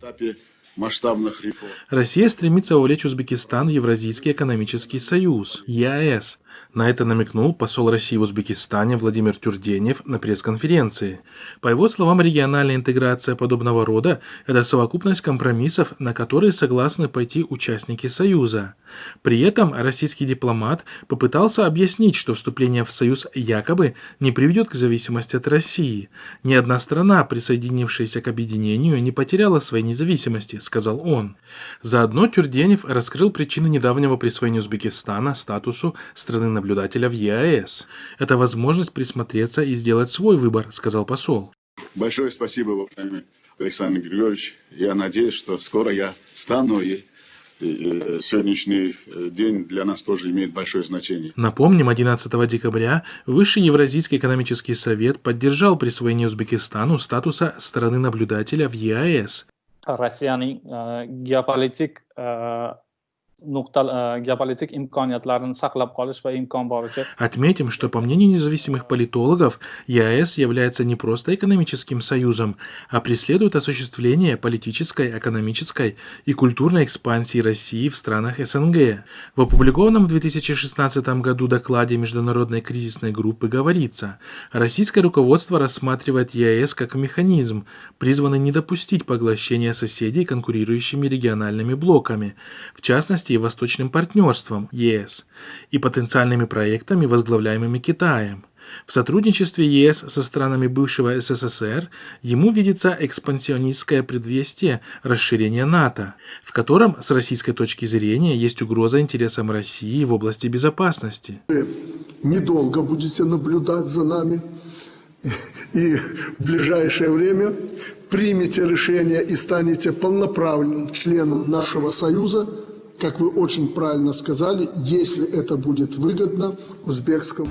этапе масштабных реформ. Россия стремится вовлечь Узбекистан в Евразийский экономический союз, ЕАЭС. На это намекнул посол России в Узбекистане Владимир Тюрденев на пресс-конференции. По его словам, региональная интеграция подобного рода – это совокупность компромиссов, на которые согласны пойти участники Союза. При этом российский дипломат попытался объяснить, что вступление в Союз якобы не приведет к зависимости от России. Ни одна страна, присоединившаяся к объединению, не потеряла своей независимости, сказал он. Заодно Тюрденев раскрыл причины недавнего присвоения Узбекистана статусу страны-наблюдателя в ЕАЭС. Это возможность присмотреться и сделать свой выбор, сказал посол. Большое спасибо, уважаемый Александр Григорьевич. Я надеюсь, что скоро я стану, и сегодняшний день для нас тоже имеет большое значение. Напомним, 11 декабря Высший Евразийский экономический совет поддержал присвоение Узбекистану статуса страны-наблюдателя в ЕАЭС. Rossiyaning geopolitik imkoniyatlarini saqlab qolish va imkon boricha. Отметим, что по мнению независимых политологов, ЕАЭС является не просто экономическим союзом, а преследует осуществление политической, экономической и культурной экспансии России в странах СНГ. В опубликованном в 2016 году докладе Международной кризисной группы говорится, российское руководство рассматривает ЕАЭС как механизм, призванный не допустить поглощения соседей конкурирующими региональными блоками, в частности и Восточным партнерством ЕС, и потенциальными проектами, возглавляемыми Китаем. В сотрудничестве ЕС со странами бывшего СССР ему видится экспансионистское предвестие расширения НАТО, в котором с российской точки зрения есть угроза интересам России в области безопасности. Вы недолго будете наблюдать за нами и в ближайшее время примете решение и станете полноправным членом нашего союза, как вы очень правильно сказали, если это будет выгодно узбекскому.